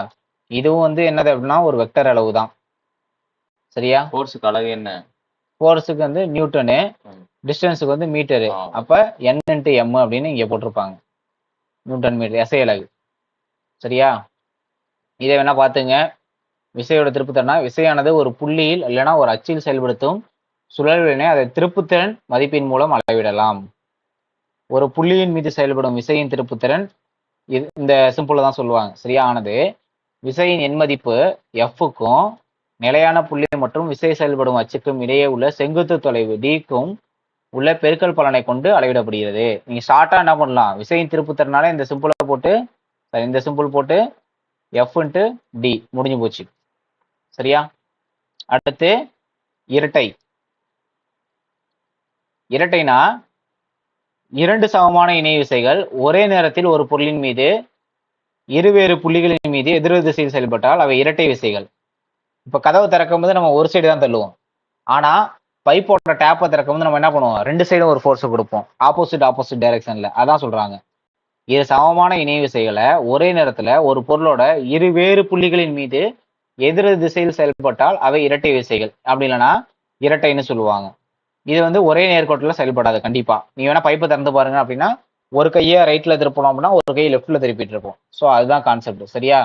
இதுவும் வந்து என்னது அப்படின்னா ஒரு வெக்டர் அளவு தான். சரியா? ஃபோர்ஸுக்கு அழகு என்ன? ஃபோர்ஸுக்கு வந்து நியூட்டனு, டிஸ்டன்ஸுக்கு வந்து மீட்டரு. அப்ப n இன்ட்டு m அப்படின்னு இங்க போட்டிருப்பாங்க. நியூட்டன் மீட்டர் எஸ்ஐ அலகு. சரியா? இதை வேணா பாத்துங்க. விசையோட திருப்புத்திறனா விசையானது ஒரு புள்ளியில் இல்லைன்னா ஒரு அச்சில் செயல்படுத்தும் சுழல்வினை அதை திருப்புத்திறன் மதிப்பின் மூலம் அளவிடலாம். ஒரு புள்ளியின் மீது செயல்படும் விசையின் திருப்புத்திறன் இந்த சிம்பிள் தான் சொல்லுவாங்க. சரியா? ஆனது விசையின் எண் மதிப்பு எஃப்க்கும் நிலையான புள்ளி மற்றும் விசை செயல்படும் அச்சுக்கும் இடையே உள்ள செங்குத்து தொலைவு டிக்கும் உள்ள பெருக்கல் பலனை கொண்டு அளவிடப்படுகிறது. நீங்க ஷார்ட்டா என்ன பண்ணலாம்? விசையின் திருப்புத்திறனால இந்த சிம்பிள் போட்டு எஃப் இன்ட்டு டி முடிஞ்சு போச்சு. சரியா? அடுத்து இரட்டை. இரட்டைனா இரண்டு சமமான இணை விசைகள் ஒரே நேரத்தில் ஒரு பொருளின் மீது இருவேறு புள்ளிகளின் மீது எதிர் திசையில் செயல்பட்டால் அவை இரட்டை விசைகள். இப்ப கதவை திறக்கும் போது நம்ம ஒரு சைடு தான் தள்ளுவோம். ஆனா பைப்போட டேப்பை திறக்கும் போது நம்ம என்ன பண்ணுவோம்? ரெண்டு சைடும் ஒரு ஃபோர்ஸை கொடுப்போம், ஆப்போசிட் டைரக்ஷன்ல. அதான் சொல்றாங்க. இது சமமான இணை விசைகளை ஒரே நேரத்துல ஒரு பொருளோட இருவேறு புள்ளிகளின் மீது எதிர் திசையில் செயல்பட்டால் அவை இரட்டை விசைகள். அப்படி இல்லைன்னா இரட்டைன்னு சொல்லுவாங்க. இது வந்து ஒரே நேர்கோட்டில் செயல்படாது. கண்டிப்பா நீ வேணா பைப்பை திறந்து பாருங்க. அப்படின்னா ஒரு கையை ரைட்ல திருப்பணும் அப்படின்னா ஒரு கையை லெஃப்ட்ல திருப்பிட்டு இருப்போம். ஸோ அதுதான் கான்செப்ட். சரியா?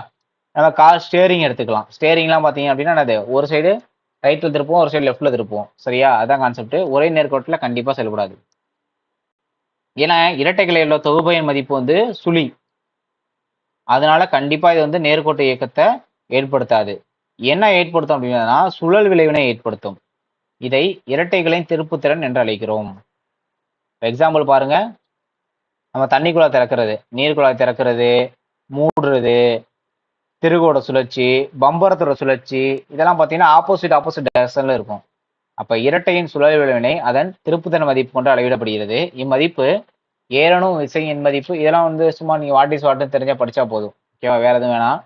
நம்ம கார் ஸ்டேரிங் எடுத்துக்கலாம். ஸ்டேரிங்லாம் பார்த்தீங்க அப்படின்னா என்னது? ஒரு சைடு ரைட்ல திருப்போம், ஒரு சைடு லெஃப்ட்ல திருப்போம். சரியா? அதான் கான்செப்ட். ஒரே நேர்கோட்டில் கண்டிப்பா செயல்படாது. ஏன்னா இரட்டைகளில் தொகுபயன் மதிப்பு வந்து சுழி. அதனால கண்டிப்பா இது வந்து நேர்கோட்டு இயக்கத்தை ஏற்படுத்தாது. என்ன ஏற்படுத்தும் அப்படின்னா சுழல் விளைவினை ஏற்படுத்தும். இதை இரட்டைகளின் திருப்புத்திறன் என்று அழைக்கிறோம். எக்ஸாம்பிள் பாருங்க. நம்ம தண்ணி குழாய் திறக்கிறது, நீர் குழாய் திறக்கிறது, மூடுறது, திருகோட சுழற்சி, பம்பரத்தோட சுழற்சி, இதெல்லாம் பார்த்தீங்கன்னா ஆப்போசிட் டைரக்ஷன்ல இருக்கும். அப்ப இரட்டையின் சுழல் விளைவினை அதன் திருப்புத்திறன் மதிப்பு கொண்டு அளவிடப்படுகிறது. இம்மதிப்பு ஏறணும் விசையின் மதிப்பு. இதெல்லாம் வந்து சும்மா நீங்க வாட் இஸ் வாட்னு தெரிஞ்சா படிச்சா போதும். ஓகேவா? வேற எதுவும் வேணாம்.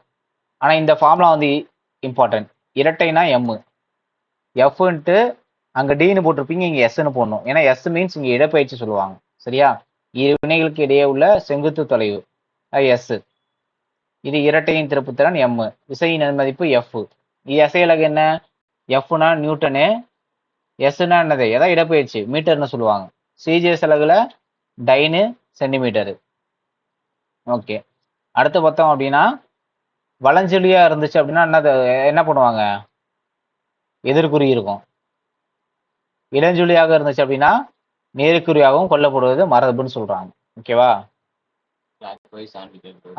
ஆனா இந்த ஃபார்முலா வந்து இம்பார்ட்டன்ட். இரட்டைனா எம், எஃப் இன்ட்டு அங்க டின்னு போட்டிருப்பீங்க, இங்க எஸ்ன்னு போடணும். ஏன்னா எஸ் மீன்ஸ் இங்க இடப்பெயர்ச்சி சொல்லுவாங்க. சரியா? இரு வினைகளுக்கு இடையே உள்ள செங்குத்து தொலைவு எஸ். இது இரட்டையின் திருப்புத்திறன் எம். விசையின் மதிப்பு எஃப். இது எஸ்ஐ அலகு என்ன? எஃப்னா நியூட்டனு, எஸ்னா என்னது? எதாவது இடப்பெயர்ச்சி மீட்டர்னு சொல்லுவாங்க. சிஜிஎஸ் அலகுல டைனு சென்டிமீட்டரு. ஓகே. அடுத்து பார்த்தோம் அப்படின்னா வலஞ்சுழியா இருந்துச்சு அப்படின்னா என்ன பண்ணுவாங்க? எதிர்குறி இருக்கும். இடஞ்சுழியாக இருந்துச்சு அப்படின்னா நேர்குறியாகவும் கொல்லப்படுவது மரபுன்னு சொல்றாங்க. ஓகேவா?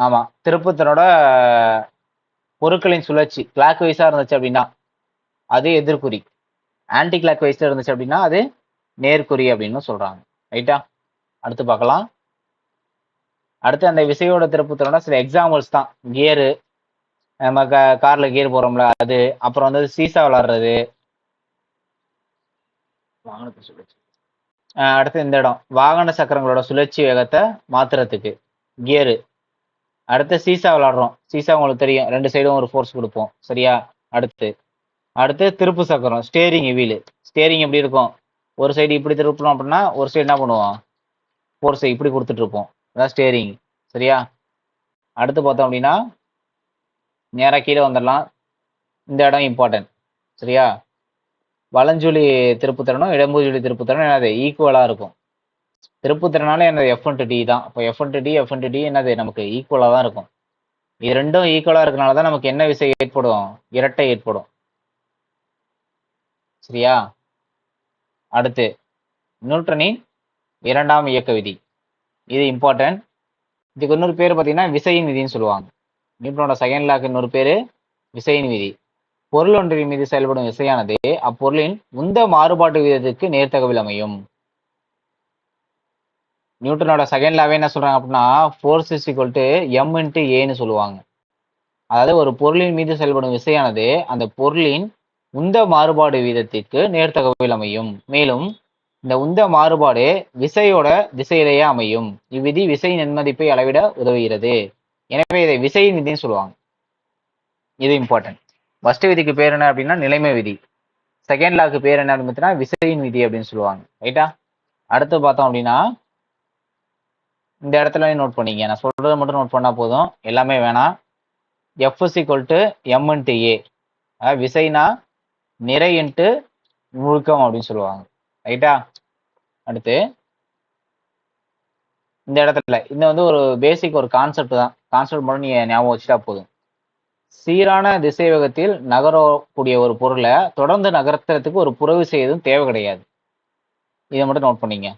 ஆமா. திருப்புத்திறனோட பொருட்களின் சுழற்சி கிளாக் வைஸா இருந்துச்சு அப்படின்னா அது எதிர்குறி, ஆன்டி கிளாக் வைஸ்ல இருந்துச்சு அப்படின்னா அது நேர்குறி அப்படின்னு சொல்றாங்க. ரைட்டா? அடுத்து பார்க்கலாம். அடுத்து அந்த விசையோட திருப்புத்திறனோட சில எக்ஸாம்பிள்ஸ் தான். கியரு, நம்ம கார்ல கியர் போறோம்ல அது, அப்புறம் வந்து சீசா விளாடுறது. அடுத்து இந்த இடம் வாகன சக்கரங்களோட சுழற்சி வேகத்தை மாத்துறதுக்கு கியரு. அடுத்து சீசா விளாடுறோம். சீசா உங்களுக்கு தெரியும், ரெண்டு சைடும் ஒரு ஃபோர்ஸ் கொடுப்போம். சரியா? அடுத்து திருப்பு சக்கரம், ஸ்டேரிங் வீலு. ஸ்டேரிங் எப்படி இருக்கும்? ஒரு சைடு இப்படி திருப்பணும் அப்படின்னா ஒரு சைடு என்ன பண்ணுவோம்? ஃபோர்ஸை இப்படி கொடுத்துட்டு இருப்போம். அதான் ஸ்டேரிங். சரியா? அடுத்து பார்த்தோம் அப்படின்னா நேராக கீழே வந்துடலாம். இந்த இடம் இம்பார்ட்டன்ட். சரியா? வலஞ்சுழி திருப்புத்திறனும் இடம்புஜுழி திருப்புத்திறனும் என்னது? ஈக்குவலா இருக்கும். திருப்புத்திறனால என்னது? எஃப் இன்ட்டு டி தான். இப்போ எஃப் இன்ட்டு டி என்னது? நமக்கு ஈக்குவலா தான் இருக்கும். இது ரெண்டும் ஈக்குவலா இருக்கனால தான் நமக்கு என்ன விசை ஏற்படும்? இரட்டை ஏற்படும். சரியா? அடுத்து நியூட்டனின் இரண்டாம் இயக்க விதி. இது இம்பார்ட்டன்ட். இதுக்கு இன்னொரு பேர் பார்த்தீங்கன்னா விசையின் விதின்னு சொல்லுவாங்க. நியூட்டனோட செகண்ட் லாக்கு இன்னொரு பேரு விசையின் விதி. பொருள் ஒன்றின் மீது செயல்படும் விசையானது அப்பொருளின் உந்த மாறுபாட்டு வீதத்துக்கு நேர்த்தகவில் அமையும். நியூட்டனோட செகண்ட் லாவே என்ன சொல்றாங்க அப்படின்னா force is equal to M into ஏன்னு சொல்லுவாங்க. அதாவது ஒரு பொருளின் மீது செயல்படும் விசையானது அந்த பொருளின் உந்த மாறுபாடு வீதத்திற்கு நேர்த்தகவில் அமையும். மேலும் இந்த உந்த மாறுபாடு விசையோட திசையிலேயே அமையும். இவ்விதி விசையின் எண்மதிப்பை அளவிட உதவுகிறது. எனவே இதை விசையின் விதின்னு சொல்லுவாங்க. இது இம்பார்ட்டன்ட். ஃபர்ஸ்ட் விதிக்கு பேர் என்ன அப்படின்னா நிலைமை விதி. செகண்ட் லாக்கு பேர் என்ன அப்படின்னு பார்த்தீங்கன்னா விசையின் விதி அப்படின்னு சொல்லுவாங்க. ரைட்டா? அடுத்து பார்த்தோம் அப்படின்னா இந்த இடத்துல நோட் பண்ணிங்க. நான் சொல்றதை மட்டும் நோட் பண்ணா போதும், எல்லாமே வேணாம். F is equal to M into A. அதாவது விசைனா நிறை இன்ட்டு முழுக்கம் அப்படின்னு சொல்லுவாங்க. ரைட்டா? அடுத்து இந்த இடத்துல இந்த வந்து ஒரு பேசிக் ஒரு கான்செப்ட் தான். கான்செப்ட் மட்டும் நீங்க ஞாபகம் வச்சுட்டா போதும். சீரான திசை வேகத்தில் நகரக்கூடிய ஒரு பொருளை தொடர்ந்து நகர்த்துறதுக்கு ஒரு புறவிசை எதுவும் தேவை கிடையாது. இதை மட்டும் நோட் பண்ணிங்க.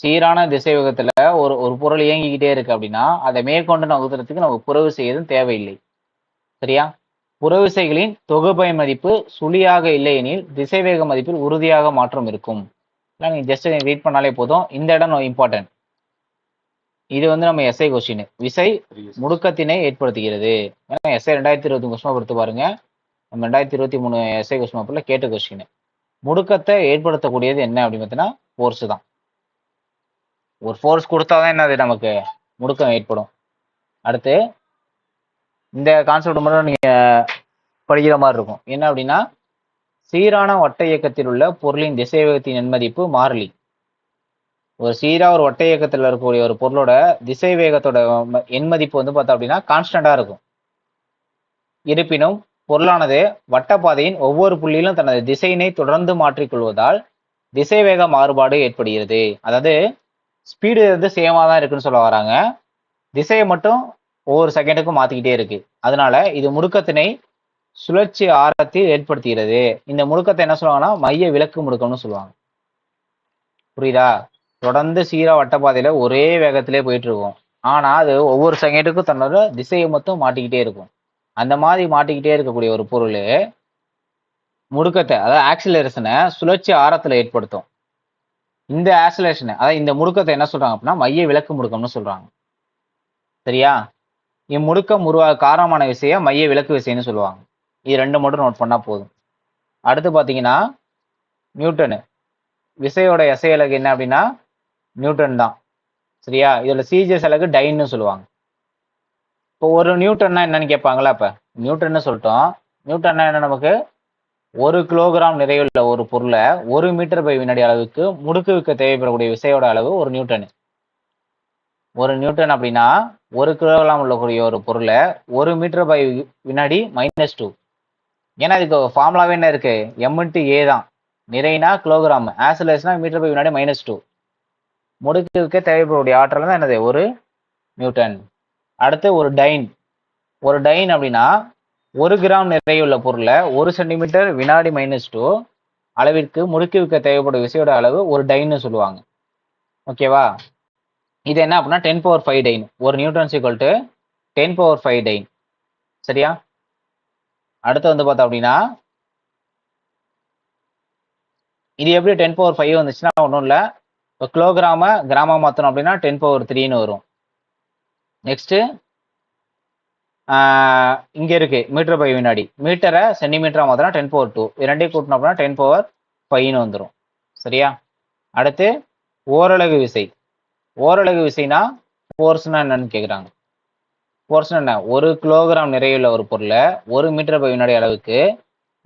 சீரான திசை வேகத்துல ஒரு பொருள் இயங்கிக்கிட்டே இருக்கு அப்படின்னா அதை மேற்கொண்டு நகர்த்துறதுக்கு நமக்கு புறவிசை எதுவும் தேவையில்லை. சரியா? புறவிசைகளின் தொகுபை மதிப்பு சுழியாக இல்லையெனில் திசைவேக மதிப்பில் உறுதியாக மாற்றம் இருக்கும். நீங்க ஜஸ்ட் ரீட் பண்ணாலே போதும். இந்த இடம் இம்பார்ட்டன்ட். இது வந்து நம்ம எஸ்ஐ கொஸ்டின். விசை முடுக்கத்தினை ஏற்படுத்துகிறது. ஏன்னா எஸ்ஐ 2020 கொஸ்டின் பொறுத்து பாருங்க. நம்ம 2023 எஸ்ஐ கொஸ்டின் பேப்பர்ல கேட்ட கொஸ்டின். முடுக்கத்தை ஏற்படுத்தக்கூடியது என்ன அப்படின்னு பார்த்தீங்கன்னா ஃபோர்ஸ் தான். ஒரு ஃபோர்ஸ் கொடுத்தாதான் என்னது நமக்கு முடுக்கம் ஏற்படும். அடுத்து இந்த கான்செப்ட் மட்டும் நீங்க படிக்கிற மாதிரி இருக்கும். என்ன அப்படின்னா சீரான வட்ட இயக்கத்தில் உள்ள பொருளின் திசைவேகத்தின் எண்மதிப்பு மாறிலி. ஒரு சீரா ஒரு வட்ட இயக்கத்தில் இருக்கக்கூடிய ஒரு பொருளோட திசை வேகத்தோட எண்மதிப்பு வந்து பார்த்தா அப்படின்னா கான்ஸ்டண்டா இருக்கும். இருப்பினும் பொருளானது வட்டப்பாதையின் ஒவ்வொரு புள்ளியிலும் தனது திசையினை தொடர்ந்து மாற்றிக்கொள்வதால் திசைவேக மாறுபாடு ஏற்படுகிறது. அதாவது ஸ்பீடு வந்து சேமா தான் இருக்குன்னு சொல்ல வராங்க. திசையை மட்டும் ஒவ்வொரு செகண்டுக்கும் மாத்திக்கிட்டே இருக்கு. அதனால இது முடுக்கத்தினை சுழற்சி ஆரத்தில் ஏற்படுத்துகிறது. இந்த முடுக்கத்தை என்ன சொல்லுவாங்கன்னா மைய விலக்கு முடுக்கம்னு சொல்லுவாங்க. புரியுதா? தொடர்ந்து சீரா வட்டப்பாதையில ஒரே வேகத்திலே போயிட்டு இருக்கும். ஆனா அது ஒவ்வொரு செகண்டுக்கும் தன்னோட திசையை மட்டும் மாட்டிக்கிட்டே இருக்கும். அந்த மாதிரி மாட்டிக்கிட்டே இருக்கக்கூடிய ஒரு பொருள் முடுக்கத்தை அதாவது ஆக்சிலரேஷனை சுழற்சி ஆரத்துல ஏற்படுத்தும். இந்த ஆக்சிலரேஷனை அதாவது இந்த முடுக்கத்தை என்ன சொல்றாங்க அப்படின்னா மைய விலக்கு முடுக்கம்னு சொல்றாங்க. சரியா? இம்முடுக்கம் உருவாக காரணமான விசையை மைய விலக்கு விசைன்னு சொல்லுவாங்க. இது ரெண்டு மட்டும் நோட் பண்ணா போதும். அடுத்து பாத்தீங்கன்னா நியூட்டனு விசையோட எஸ்ஐ அலகு என்ன அப்படின்னா நியூட்டன் தான். சரியா? இதுல சிஜிஎஸ் அலகு டைன்னு சொல்லுவாங்க. இப்போ ஒரு நியூட்டன்னா என்னன்னு கேட்பாங்களா? இப்ப நியூட்டன்னு சொல்லிட்டோம். நியூட்டன்னா என்ன? நமக்கு 1 கிலோகிராம் நிறையுள்ள ஒரு பொருளை 1 மீட்டர் பை வினாடி அளவுக்கு முடுக்குவிக்க தேவைப்படக்கூடிய விசையோட அளவு ஒரு நியூட்டன். ஒரு நியூட்டன் அப்படின்னா 1 கிலோகிராம் உள்ளக்கூடிய ஒரு பொருளை 1 மீட்டர் பை வினாடி -2. ஏன்னா இதுக்கு ஃபார்முலாவே என்ன இருக்கு? எம் இன்ட்டு ஏ தான். நிறைனா கிலோகிராம், ஆக்சிலரேஷனா மீட்டர் பை வினாடி -2. முடுக்குவிக்க தேவைப்படக்கூடிய ஆற்றல் தான் என்னது? ஒரு நியூட்டன். அடுத்து ஒரு டைன். ஒரு டைன் அப்படின்னா 1 கிராம் நிறையுள்ள பொருளை 1 சென்டிமீட்டர் வினாடி -2 அளவிற்கு முடுக்குவிக்க தேவைப்படும் விசையோட அளவு ஒரு டைன்னு சொல்லுவாங்க. ஓகேவா? இது என்ன அப்படின்னா 10⁵ டைன். ஒரு நியூட்டன் ஈக்குவல் டு 10⁵ டைன். சரியா? அடுத்து வந்து பார்த்தோம் அப்படின்னா இது எப்படி 10⁵ வந்துச்சுன்னா ஒன்றும் இல்லை. இப்போ கிலோகிராம கிராமா மாற்றணும் அப்படின்னா 10⁻3ன்னு வரும். நெக்ஸ்ட் இங்க இருக்கு மீட்டர் பை வினாடி. மீட்டரை சென்டிமீட்டரா மாத்தினா 10⁻2. இரண்டையும் கூட்டணும் அப்படின்னா 10⁻5ன்னு வந்துடும். சரியா? அடுத்து ஓரலகு விசை. ஓரலகு விசைனா ஃபோர்ஸ்னா என்னன்னு கேட்குறாங்க. ஃபோர்ஸ்னா என்ன? 1 கிலோகிராம் நிறையுள்ள ஒரு பொருளை 1 மீட்டர் பை வினாடி அளவுக்கு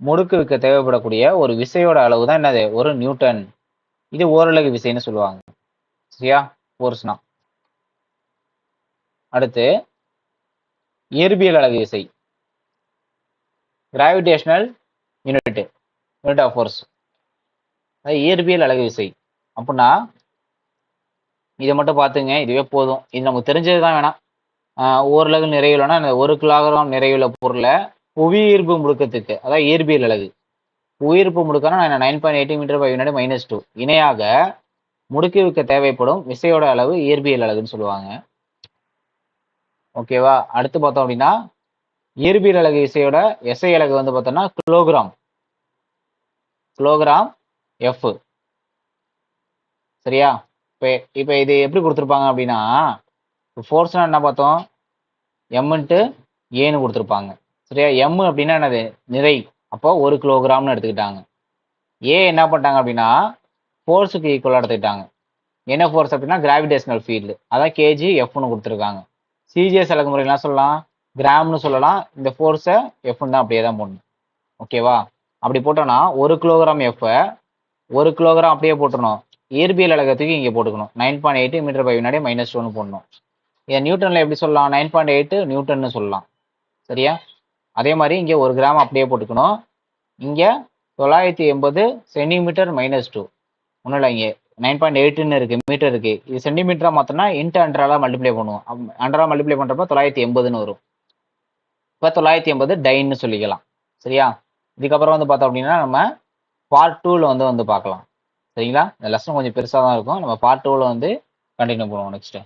முடுக்குவிக்க தேவைப்படக்கூடிய ஒரு விசையோட அளவு தான் என்னது? ஒரு நியூட்டன். இது ஓரலகு விசைன்னு சொல்லுவாங்க. சரியா? ஃபோர்ஸ்னா. அடுத்து இயற்பியல் அலகு விசை. Gravitational unit of force. இயற்பியல் அலகு விசை அப்படின்னா இதை மட்டும் பார்த்துங்க. இதுவே போதும். இது நமக்கு தெரிஞ்சது தான். வேணாம் ஓரளவு நிறைவுலன்னா 1 கிலோகிராம் நிறைவுள்ள பொருளை புவியீர்ப்பு முடுக்கத்துக்கு அதாவது இயற்பியல் அலகு புவியீர்ப்பு முடுக்கம்னா 9.80 மீட்டர் பை வினாடி -2 இணையாக முடுக்குவிக்க தேவைப்படும் விசையோட அளவு இயற்பியல் அலகுன்னு சொல்லுவாங்க. ஓகேவா? அடுத்து பார்த்தோம் அப்படின்னா இயற்பியல் அலகு விசையோட எஸ்ஐ அலகு வந்து பார்த்தோம்னா கிலோகிராம். Kilogram F. சரியா? இப்போ இது எப்படி கொடுத்துருப்பாங்க அப்படின்னா ஃபோர்ஸ்னா என்ன பார்த்தோம்? எம் இன்ட்டு ஏன்னு கொடுத்துருப்பாங்க. சரியா? எம் அப்படின்னா என்னது? நிறை. அப்போ 1 கிலோகிராம்னு எடுத்துக்கிட்டாங்க. ஏ என்ன பண்ணிட்டாங்க அப்படின்னா ஃபோர்ஸுக்கு ஈக்குவலாக எடுத்துக்கிட்டாங்க. என்ன ஃபோர்ஸ் அப்படின்னா கிராவிடேஷனல் ஃபீல்டு. அதான் கேஜி எஃப்னு கொடுத்துருக்காங்க. சிஜிஎஸ் அலகு முறை என்ன சொல்லலாம்? கிராம்னு சொல்லலாம். இந்த ஃபோர்ஸை எஃப்னு தான் அப்படியே தான் போடணும். ஓகேவா? அப்படி போட்டோம்னா 1 கிலோகிராம் எஃப்பை 1 கிலோகிராம் அப்படியே போட்டுருணும். இயற்பியல் அலகத்துக்கு இங்கே போட்டுக்கணும். 9.8 மீட்டர் பை வினாடி -1 போடணும். இதை நியூட்டனில் எப்படி சொல்லலாம்? 9.8 நியூட்டன்னு சொல்லலாம். சரியா? அதே மாதிரி இங்கே 1 கிராம் அப்படியே போட்டுக்கணும். இங்கே 980 சென்டிமீட்டர் -2. ஒன்றும் இல்லை, இங்கே 9.8ன்னு இருக்கு, மீட்டர் இருக்கு. இது சென்டிமீட்டராக மாற்றினா இன்ட்டு 100 மல்டிப்ளை பண்ணுவோம். 100 மல்டிப்ளை பண்ணுறப்ப 980ன்னு வரும். இப்போ 980 டைன்னு சொல்லிக்கலாம். சரியா? இதுக்கப்புறம் வந்து பார்த்தோம் அப்படின்னா நம்ம பார்ட் 2ல வந்து பார்க்கலாம். சரிங்களா? இந்த லெசன் கொஞ்சம் பெருசாக தான் இருக்கும். நம்ம பார்ட் 2ல வந்து கண்டினியூ பண்ணுவோம் நெக்ஸ்ட்டு.